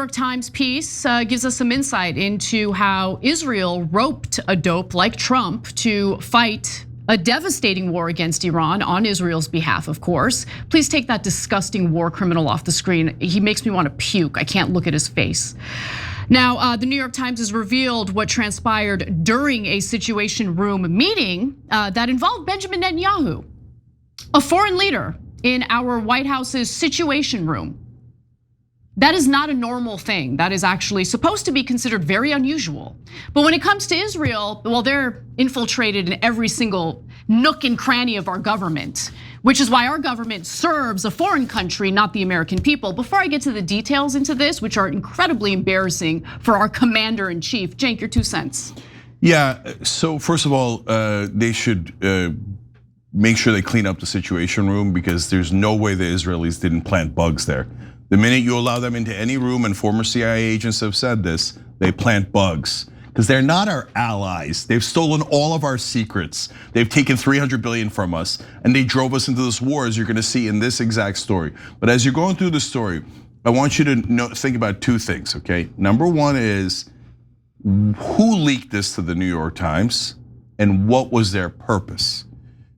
York Times piece gives us some insight into how Israel roped a dope like Trump to fight a devastating war against Iran on Israel's behalf, of course. Please take that disgusting war criminal off the screen. He makes me want to puke. I can't look at his face. Now, the New York Times has revealed what transpired during a Situation Room meeting that involved Benjamin Netanyahu, a foreign leader in our White House's Situation Room. That is not a normal thing. That is actually supposed to be considered very unusual. But when it comes to Israel, well, they're infiltrated in every single nook and cranny of our government, which is why our government serves a foreign country, not the American people. Before I get to the details into this, which are incredibly embarrassing for our commander in chief, Cenk, your 2 cents. Yeah, so first of all, they should make sure they clean up the Situation Room, because there's no way the Israelis didn't plant bugs there. The minute you allow them into any room, and former CIA agents have said this, they plant bugs. Because they're not our allies. They've stolen all of our secrets. They've taken 300 billion from us, and they drove us into this war, as you're gonna see in this exact story. But as you're going through the story, I want you to think about 2 things, okay? Number 1 is, who leaked this to the New York Times, and what was their purpose?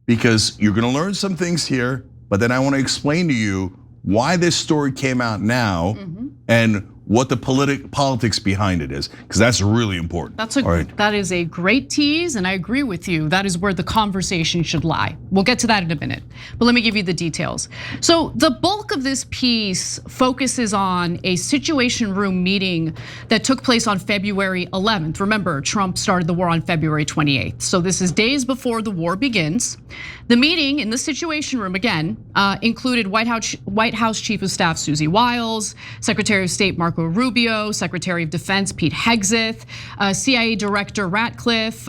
Because you're gonna learn some things here, but then I wanna explain to you why this story came out now, and what the politics behind it is, because that's really important. That is a great tease, and I agree with you. That is where the conversation should lie. We'll get to that in a minute, but let me give you the details. So the bulk of this piece focuses on a Situation Room meeting that took place on February 11th. Remember, Trump started the war on February 28th. So this is days before the war begins. The meeting in the Situation Room, again, included White House Chief of Staff Susie Wiles, Secretary of State Marco Rubio, Secretary of Defense Pete Hegseth, CIA Director Ratcliffe,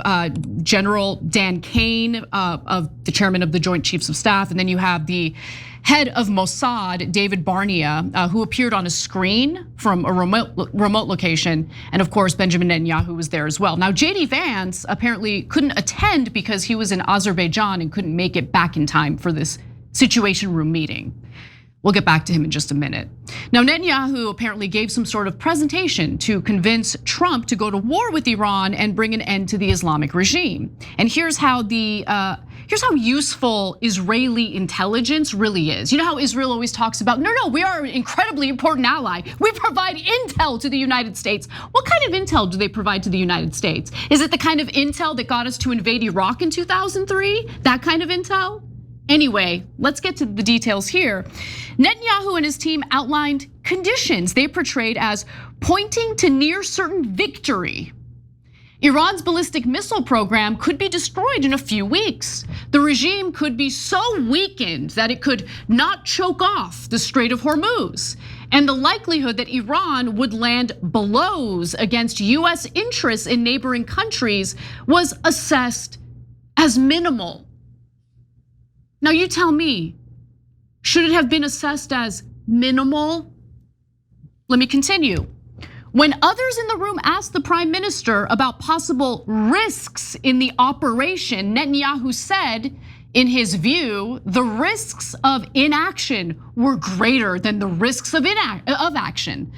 General Dan Kane, of the chairman of the Joint Chiefs of Staff, and then you have the head of Mossad, David Barnea, who appeared on a screen from a remote location, and of course Benjamin Netanyahu was there as well. Now JD Vance apparently couldn't attend because he was in Azerbaijan and couldn't make it back in time for this Situation Room meeting. We'll get back to him in just a minute. Now, Netanyahu apparently gave some sort of presentation to convince Trump to go to war with Iran and bring an end to the Islamic regime. And here's how useful Israeli intelligence really is. You know how Israel always talks about, no, we are an incredibly important ally. We provide intel to the United States. What kind of intel do they provide to the United States? Is it the kind of intel that got us to invade Iraq in 2003? That kind of intel? Anyway, let's get to the details here. Netanyahu and his team outlined conditions they portrayed as pointing to near certain victory. Iran's ballistic missile program could be destroyed in a few weeks. The regime could be so weakened that it could not choke off the Strait of Hormuz. And the likelihood that Iran would land blows against US interests in neighboring countries was assessed as minimal. Now you tell me, should it have been assessed as minimal? Let me continue. When others in the room asked the prime minister about possible risks in the operation, Netanyahu said, in his view, the risks of inaction were greater than the risks of action.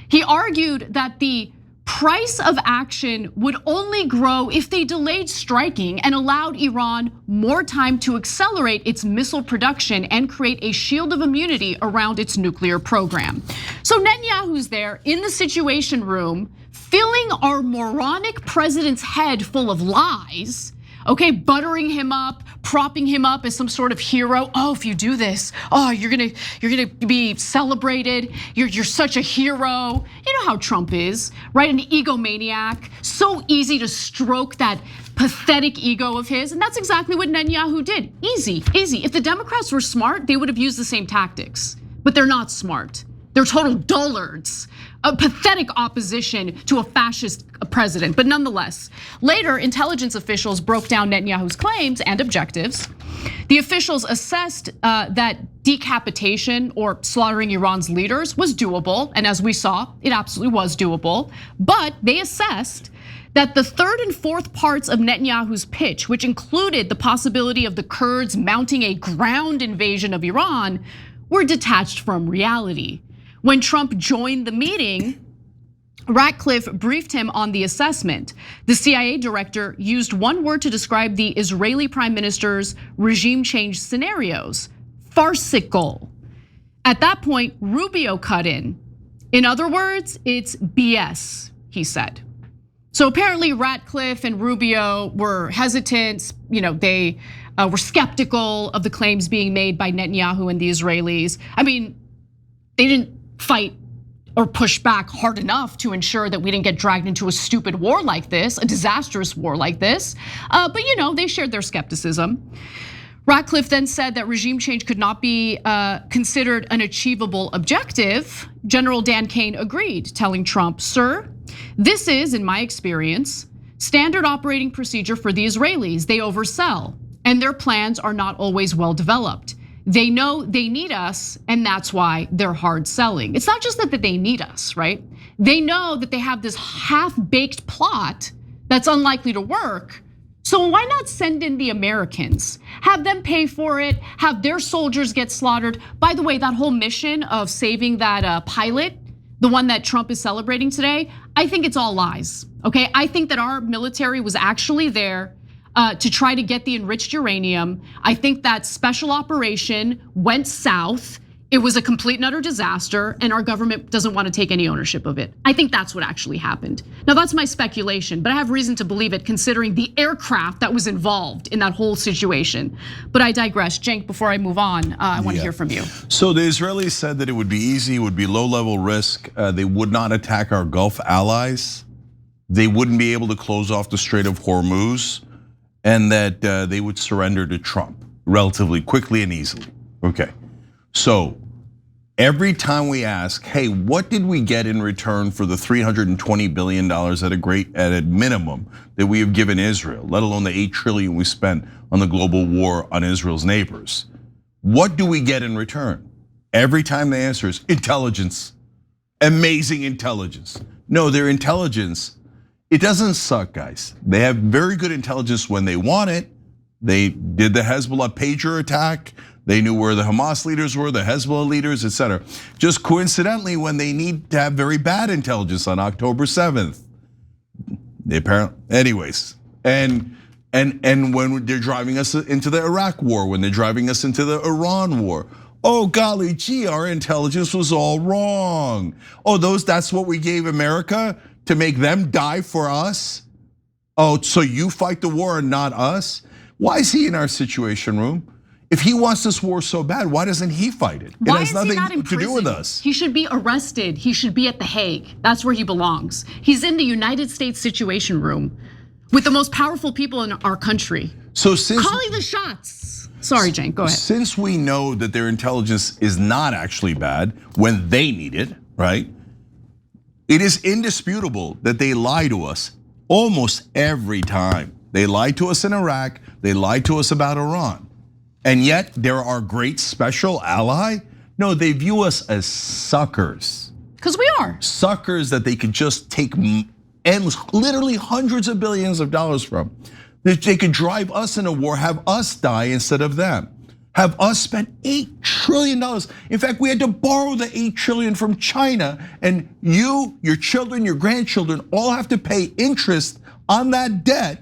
He argued that the price of action would only grow if they delayed striking and allowed Iran more time to accelerate its missile production and create a shield of immunity around its nuclear program. So Netanyahu's there in the Situation Room, filling our moronic president's head full of lies, okay, buttering him up, propping him up as some sort of hero. Oh, if you do this, oh, you're gonna be celebrated. You're such a hero. You know how Trump is, right? An egomaniac. So easy to stroke that pathetic ego of his, and that's exactly what Netanyahu did. Easy. If the Democrats were smart, they would have used the same tactics, but they're not smart. They're total dullards, a pathetic opposition to a fascist president. But nonetheless, later intelligence officials broke down Netanyahu's claims and objectives. The officials assessed that decapitation or slaughtering Iran's leaders was doable, and as we saw, it absolutely was doable. But they assessed that the third and fourth parts of Netanyahu's pitch, which included the possibility of the Kurds mounting a ground invasion of Iran, were detached from reality. When Trump joined the meeting, Ratcliffe briefed him on the assessment. The CIA director used one word to describe the Israeli prime minister's regime change scenarios: farcical. At that point, Rubio cut in. In other words, it's BS, he said. So apparently Ratcliffe and Rubio were hesitant, they were skeptical of the claims being made by Netanyahu and the Israelis. I mean, they didn't fight or push back hard enough to ensure that we didn't get dragged into a stupid war like this, a disastrous war like this. But they shared their skepticism. Ratcliffe then said that regime change could not be considered an achievable objective. General Dan Kane agreed, telling Trump, "Sir, this is, in my experience, standard operating procedure for the Israelis. They oversell, and their plans are not always well developed. They know they need us, and that's why they're hard selling." It's not just that they need us, right? They know that they have this half-baked plot that's unlikely to work. So why not send in the Americans? Have them pay for it, have their soldiers get slaughtered. By the way, that whole mission of saving that pilot, the one that Trump is celebrating today, I think it's all lies, okay? I think that our military was actually there to try to get the enriched uranium. I think that special operation went south. It was a complete and utter disaster, and our government doesn't want to take any ownership of it. I think that's what actually happened. Now, that's my speculation, but I have reason to believe it considering the aircraft that was involved in that whole situation. But I digress. Cenk, before I move on, I want to hear from you. So the Israelis said that it would be easy, it would be low-level risk. They would not attack our Gulf allies. They wouldn't be able to close off the Strait of Hormuz, and that they would surrender to Trump relatively quickly and easily. Okay. So every time we ask, hey, what did we get in return for the $320 billion at a minimum that we have given Israel, let alone the $8 trillion we spent on the global war on Israel's neighbors? What do we get in return? Every time the answer is intelligence, amazing intelligence. No, their intelligence, it doesn't suck, guys. They have very good intelligence when they want it. They did the Hezbollah pager attack. They knew where the Hamas leaders were, the Hezbollah leaders, etc. Just coincidentally, when they need to have very bad intelligence on October 7th, they apparently, anyways, and when they're driving us into the Iraq war, when they're driving us into the Iran war, oh golly gee, our intelligence was all wrong. Oh, that's what we gave America to make them die for us? Oh, so you fight the war and not us? Why is he in our situation room? If he wants this war so bad, why doesn't he fight it? Why it has is he not nothing in to do prison? with us. He should be arrested. He should be at The Hague. That's where he belongs. He's in the United States Situation Room with the most powerful people in our country. So since calling the shots. Sorry, Cenk, go ahead. Since we know that their intelligence is not actually bad when they need it, right? It is indisputable that they lie to us almost every time. They lied to us in Iraq, they lied to us about Iran. And yet they're our great special ally? No, they view us as suckers. Because we are. Suckers that they could just take endless, literally hundreds of billions of dollars from. They could drive us in a war, have us die instead of them. Have us spend $8 trillion. In fact, we had to borrow the $8 trillion from China, and you, your children, your grandchildren all have to pay interest on that debt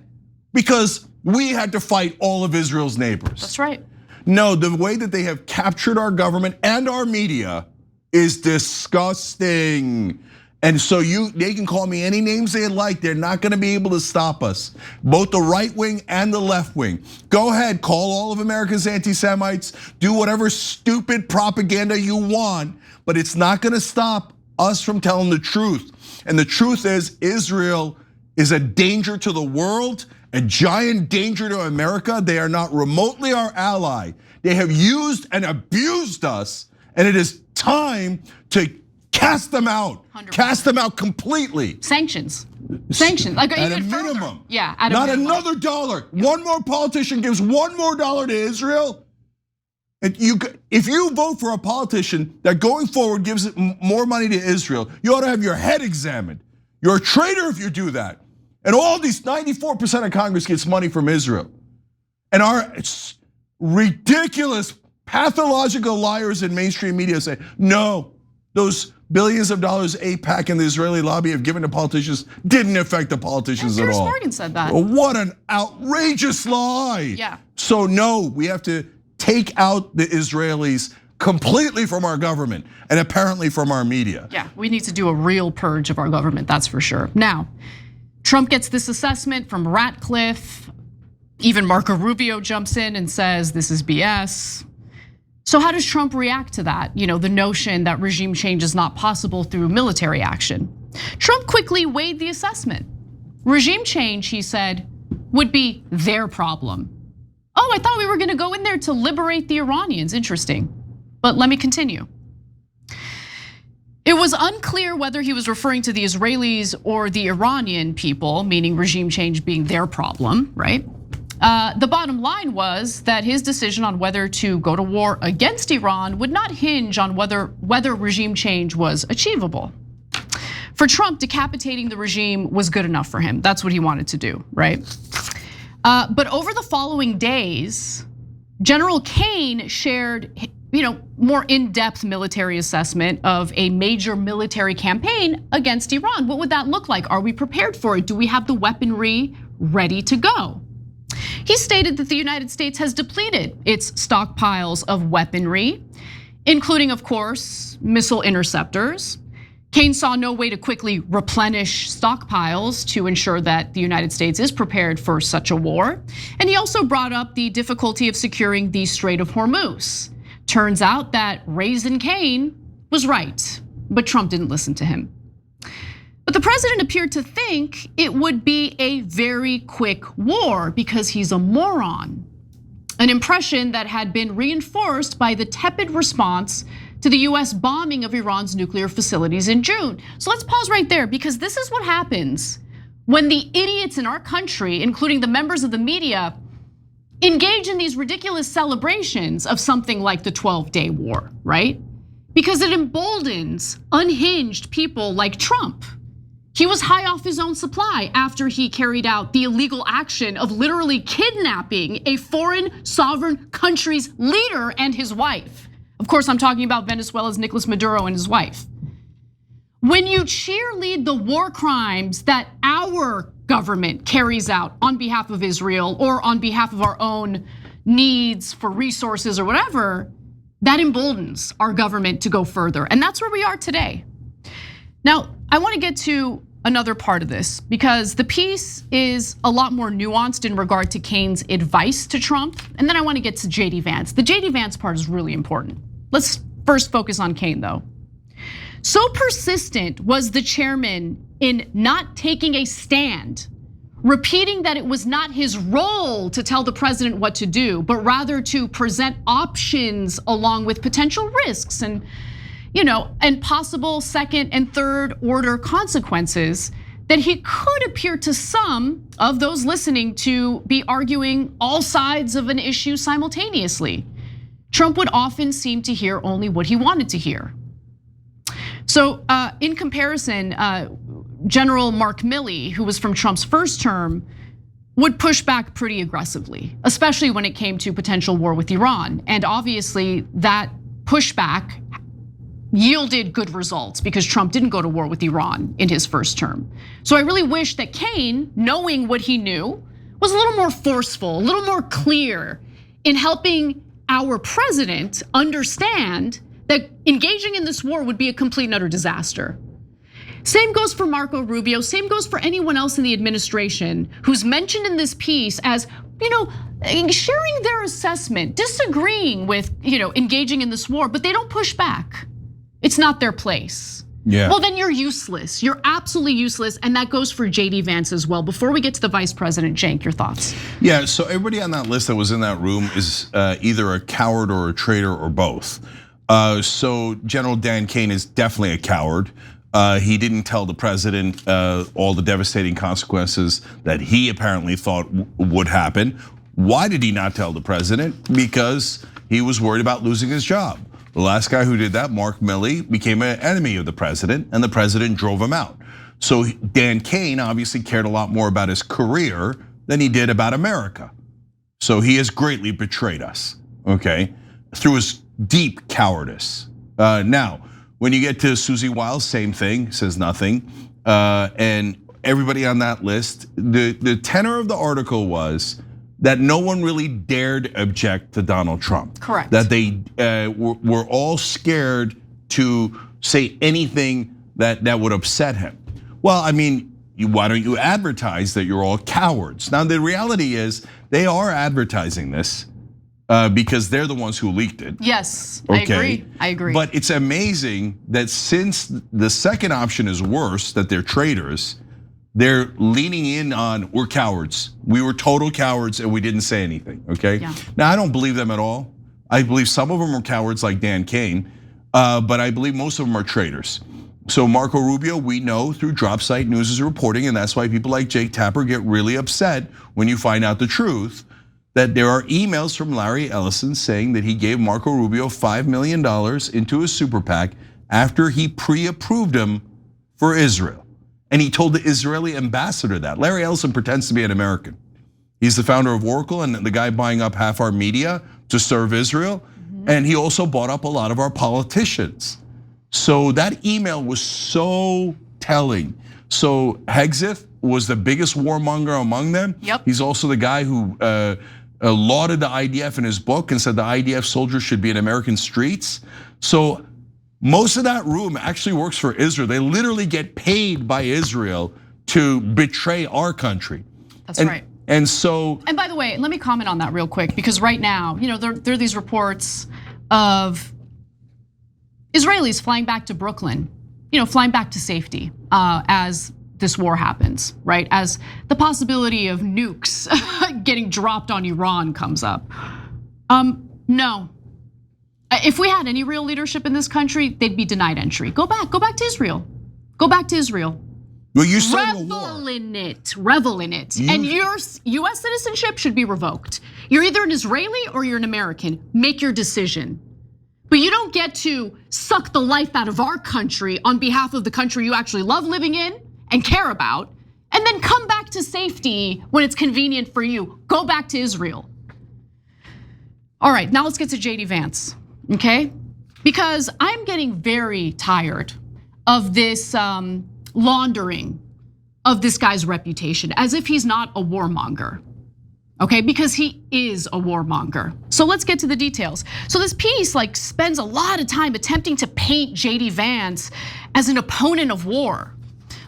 because we had to fight all of Israel's neighbors. That's right. No, the way that they have captured our government and our media is disgusting. And so they can call me any names they like, they're not gonna be able to stop us. Both the right wing and the left wing. Go ahead, call all of America's anti-Semites, do whatever stupid propaganda you want, but it's not gonna stop us from telling the truth. And the truth is Israel is a danger to the world, a giant danger to America. They are not remotely our ally. They have used and abused us, and it is time to cast them out. 100%. Cast them out completely. Sanctions, like at a minimum. Yeah, at not a minimum. Another dollar. One more politician gives one more dollar to Israel. And if you vote for a politician that going forward gives more money to Israel, you ought to have your head examined. You're a traitor if you do that. And all these 94% of Congress gets money from Israel. And our ridiculous, pathological liars in mainstream media say, no, those billions of dollars AIPAC and the Israeli lobby have given to politicians didn't affect the politicians at all. Morgan said that. What an outrageous lie. Yeah. So no, we have to take out the Israelis completely from our government and apparently from our media. Yeah, we need to do a real purge of our government, that's for sure. Now, Trump gets this assessment from Ratcliffe. Even Marco Rubio jumps in and says this is BS. So how does Trump react to that? The notion that regime change is not possible through military action. Trump quickly weighed the assessment. Regime change, he said, would be their problem. Oh, I thought we were gonna go in there to liberate the Iranians. Interesting. But let me continue. It was unclear whether he was referring to the Israelis or the Iranian people, meaning regime change being their problem, right? The bottom line was that his decision on whether to go to war against Iran would not hinge on whether regime change was achievable. For Trump, decapitating the regime was good enough for him. That's what he wanted to do, right? But over the following days, General Kane shared more in-depth military assessment of a major military campaign against Iran. What would that look like? Are we prepared for it? Do we have the weaponry ready to go? He stated that the United States has depleted its stockpiles of weaponry, including, of course, missile interceptors. Kane saw no way to quickly replenish stockpiles to ensure that the United States is prepared for such a war. And he also brought up the difficulty of securing the Strait of Hormuz. Turns out that Raisin Kane was right, but Trump didn't listen to him. But the president appeared to think it would be a very quick war because he's a moron. An impression that had been reinforced by the tepid response to the US bombing of Iran's nuclear facilities in June. So let's pause right there, because this is what happens when the idiots in our country, including the members of the media, engage in these ridiculous celebrations of something like the 12-day war, right? Because it emboldens unhinged people like Trump. He was high off his own supply after he carried out the illegal action of literally kidnapping a foreign sovereign country's leader and his wife. Of course, I'm talking about Venezuela's Nicolas Maduro and his wife. When you cheerlead the war crimes that our government carries out on behalf of Israel or on behalf of our own needs for resources or whatever, that emboldens our government to go further. And that's where we are today. Now, I want to get to another part of this because the piece is a lot more nuanced in regard to Kane's advice to Trump. And then I want to get to JD Vance. The JD Vance part is really important. Let's first focus on Kane though. So persistent was the chairman in not taking a stand, repeating that it was not his role to tell the president what to do, but rather to present options along with potential risks and possible second and third order consequences, that he could appear to some of those listening to be arguing all sides of an issue simultaneously. Trump would often seem to hear only what he wanted to hear. So in comparison, General Mark Milley, who was from Trump's first term, would push back pretty aggressively, especially when it came to potential war with Iran. And obviously that pushback yielded good results because Trump didn't go to war with Iran in his first term. So I really wish that Kane, knowing what he knew, was a little more forceful, a little more clear in helping our president understand that engaging in this war would be a complete and utter disaster. Same goes for Marco Rubio, same goes for anyone else in the administration who's mentioned in this piece as, sharing their assessment, disagreeing with, engaging in this war, but they don't push back. It's not their place. Yeah. Well, then you're useless. You're absolutely useless. And that goes for JD Vance as well. Before we get to the vice president, Cenk, your thoughts? Yeah, so everybody on that list that was in that room is either a coward or a traitor or both. So General Dan Kane is definitely a coward. He didn't tell the president all the devastating consequences that he apparently thought would happen. Why did he not tell the president? Because he was worried about losing his job. The last guy who did that, Mark Milley, became an enemy of the president and the president drove him out. So Dan Kane obviously cared a lot more about his career than he did about America. So he has greatly betrayed us, okay, through his deep cowardice. Now, When you get to Susie Wiles, same thing, says nothing. And everybody on that list, the tenor of the article was that no one really dared object to Donald Trump. Correct. That they were all scared to say anything that would upset him. Well, I mean, why don't you advertise that you're all cowards? Now, the reality is they are advertising this because they're the ones who leaked it. Yes, Okay. I agree. But it's amazing that since the second option is worse, that they're traitors, they're leaning in on, we're cowards. We were total cowards and we didn't say anything, okay? Yeah. Now, I don't believe them at all. I believe some of them are cowards like Dan Kane, but I believe most of them are traitors. So Marco Rubio, we know through Dropsite News is reporting, and that's why people like Jake Tapper get really upset when you find out the truth, that there are emails from Larry Ellison saying that he gave Marco Rubio $5 million into his super PAC after he pre-approved him for Israel. And he told the Israeli ambassador that. Larry Ellison pretends to be an American. He's the founder of Oracle and the guy buying up half our media to serve Israel. And he also bought up a lot of our politicians. So that email was so telling. So Hegseth was the biggest warmonger among them. Yep. He's also the guy who lauded the IDF in his book and said the IDF soldiers should be in American streets. So most of that room actually works for Israel. They literally get paid by Israel to betray our country. That's right. And so, and by the way, let me comment on that real quick, because right now, there are these reports of Israelis flying back to Brooklyn, flying back to safety as this war happens, right? As the possibility of nukes getting dropped on Iran comes up. No. If we had any real leadership in this country, they'd be denied entry. Go back to Israel. Go back to Israel. Well, you started a war. Revel in it. And your US citizenship should be revoked. You're either an Israeli or you're an American. Make your decision. But you don't get to suck the life out of our country on behalf of the country you actually love living in and care about, and then come back to safety when it's convenient for you. Go back to Israel. All right, now let's get to JD Vance, okay? Because I'm getting very tired of this laundering of this guy's reputation, as if he's not a warmonger. Okay, because he is a warmonger. So let's get to the details. So this piece spends a lot of time attempting to paint JD Vance as an opponent of war.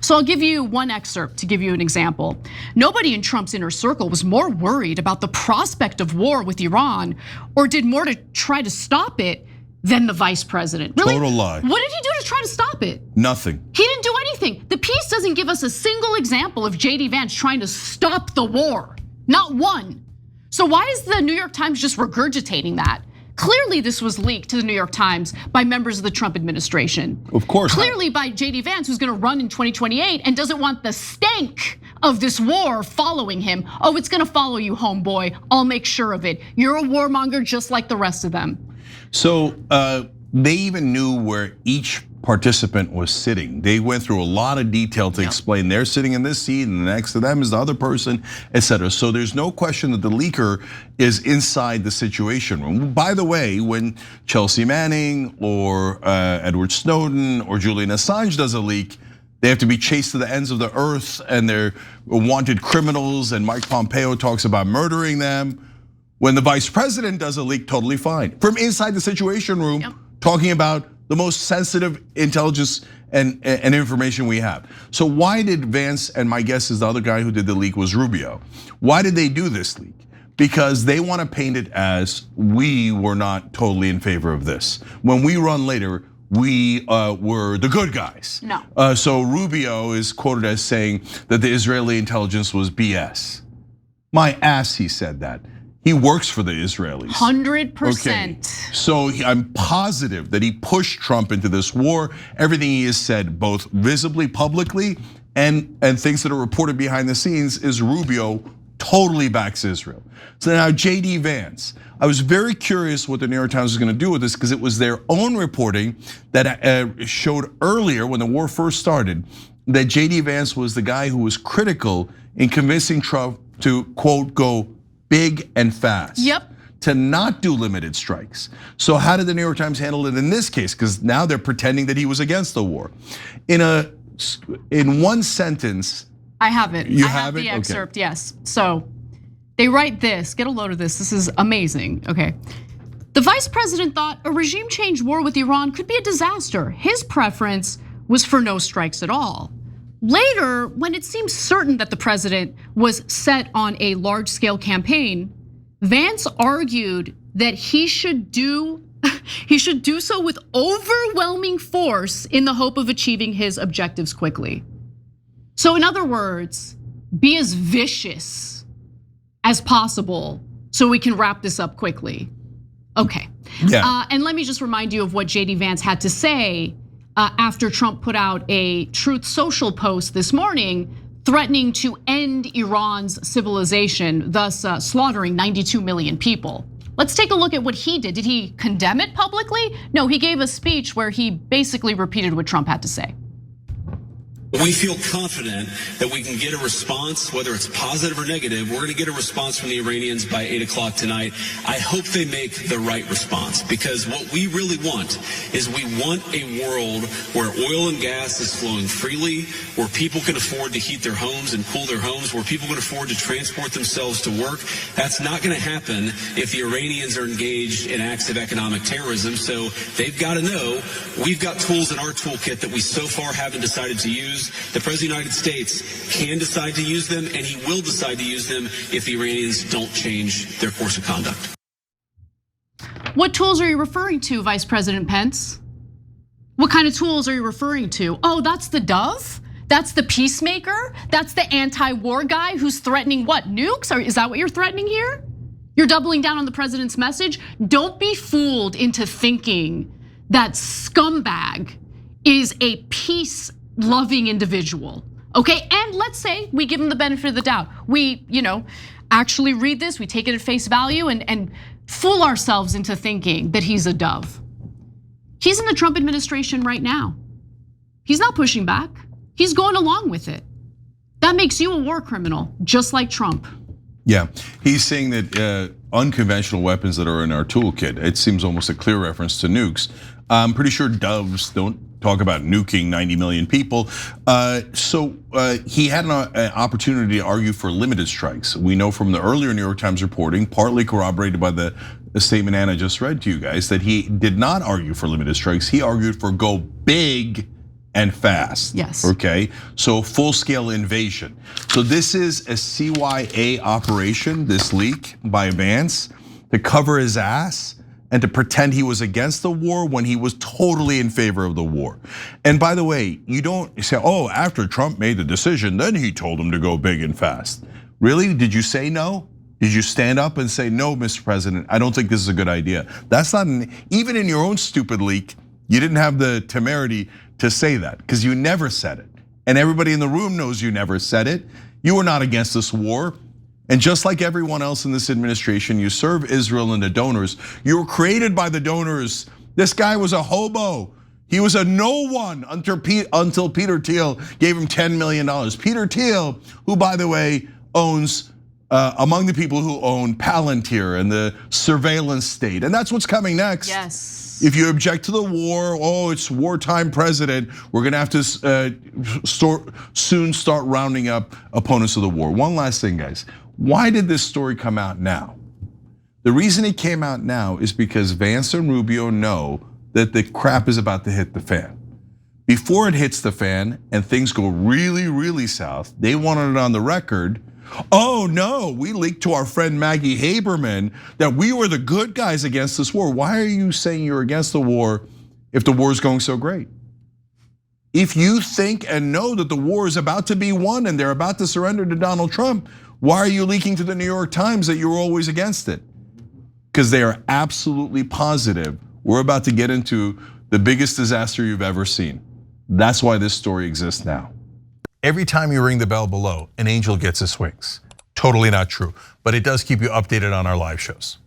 So I'll give you one excerpt to give you an example. Nobody in Trump's inner circle was more worried about the prospect of war with Iran or did more to try to stop it than the vice president. Really? Total lie. What did he do to try to stop it? Nothing. He didn't do anything. The piece doesn't give us a single example of JD Vance trying to stop the war. Not one. So why is the New York Times just regurgitating that? Clearly this was leaked to the New York Times by members of the Trump administration. Of course. Clearly by JD Vance, who's gonna run in 2028 and doesn't want the stank of this war following him. Oh, it's gonna follow you, homeboy. I'll make sure of it. You're a warmonger just like the rest of them. So they even knew where each participant was sitting. They went through a lot of detail to explain they're sitting in this seat and next to them is the other person, etc. So there's no question that the leaker is inside the situation room. By the way, when Chelsea Manning or Edward Snowden or Julian Assange does a leak, they have to be chased to the ends of the earth and they're wanted criminals and Mike Pompeo talks about murdering them. When the vice president does a leak, totally fine. From inside the situation room, talking about the most sensitive intelligence and information we have. So why did Vance, and my guess is the other guy who did the leak was Rubio. Why did they do this leak? Because they want to paint it as we were not totally in favor of this. When we run later, we were the good guys. No. So Rubio is quoted as saying that the Israeli intelligence was BS. My ass, he said that. He works for the Israelis. 100%. Okay. So I'm positive that he pushed Trump into this war. Everything he has said, both visibly, publicly, and things that are reported behind the scenes, is Rubio totally backs Israel. So now JD Vance, I was very curious what the New York Times was gonna do with this because it was their own reporting that showed earlier when the war first started that JD Vance was the guy who was critical in convincing Trump to, quote, go big and fast. Yep. to not do limited strikes. So how did the New York Times handle it in this case? Because now they're pretending that he was against the war. In one sentence. I have it. You I have it? The excerpt, okay. Yes. So they write this, get a load of this. This is amazing, okay. The vice president thought a regime change war with Iran could be a disaster. His preference was for no strikes at all. Later, when it seemed certain that the president was set on a large-scale campaign, Vance argued that he should do so with overwhelming force in the hope of achieving his objectives quickly. So in other words, be as vicious as possible so we can wrap this up quickly. Okay, yeah. And let me just remind you of what JD Vance had to say after Trump put out a Truth Social post this morning threatening to end Iran's civilization, thus slaughtering 92 million people. Let's take a look at what he did. Did he condemn it publicly? No, he gave a speech where he basically repeated what Trump had to say. We feel confident that we can get a response, whether it's positive or negative. We're going to get a response from the Iranians by 8 o'clock tonight. I hope they make the right response, because what we really want is we want a world where oil and gas is flowing freely, where people can afford to heat their homes and cool their homes, where people can afford to transport themselves to work. That's not going to happen if the Iranians are engaged in acts of economic terrorism. So they've got to know we've got tools in our toolkit that we so far haven't decided to use. The President of the United States can decide to use them, and he will decide to use them if the Iranians don't change their course of conduct. What tools are you referring to, Vice President Pence? What kind of tools are you referring to? Oh, that's the dove? That's the peacemaker? That's the anti-war guy who's threatening what, nukes? Is that what you're threatening here? You're doubling down on the president's message? Don't be fooled into thinking that scumbag is a peace-loving individual, okay? And let's say we give him the benefit of the doubt. We, actually read this, we take it at face value and fool ourselves into thinking that he's a dove. He's in the Trump administration right now. He's not pushing back. He's going along with it. That makes you a war criminal, just like Trump. Yeah, he's saying that unconventional weapons that are in our toolkit, it seems almost a clear reference to nukes. I'm pretty sure doves don't talk about nuking 90 million people. So he had an opportunity to argue for limited strikes. We know from the earlier New York Times reporting, partly corroborated by the statement Anna just read to you guys, that he did not argue for limited strikes. He argued for go big and fast. Yes. Okay, so full-scale invasion. So this is a CYA operation, this leak by Vance, to cover his ass and to pretend he was against the war when he was totally in favor of the war. And by the way, you don't say, oh, after Trump made the decision, then he told him to go big and fast. Really, did you say no? Did you stand up and say, no, Mr. President, I don't think this is a good idea? That's not, even in your own stupid leak, you didn't have the temerity to say that, because you never said it. And everybody in the room knows you never said it. You were not against this war. And just like everyone else in this administration, you serve Israel and the donors. You were created by the donors. This guy was a hobo. He was a no one until Peter Thiel gave him $10 million. Peter Thiel, who by the way, owns, among the people who own Palantir and the surveillance state. And that's what's coming next. Yes. If you object to the war, oh, it's wartime president, we're gonna have to soon start rounding up opponents of the war. One last thing, guys. Why did this story come out now? The reason it came out now is because Vance and Rubio know that the crap is about to hit the fan. Before it hits the fan and things go really, really south, they wanted it on the record. Oh no, we leaked to our friend Maggie Haberman that we were the good guys against this war. Why are you saying you're against the war if the war is going so great? If you think and know that the war is about to be won and they're about to surrender to Donald Trump, why are you leaking to the New York Times that you were always against it? Because they are absolutely positive we're about to get into the biggest disaster you've ever seen. That's why this story exists now. Every time you ring the bell below, an angel gets his wings. Totally not true, but it does keep you updated on our live shows.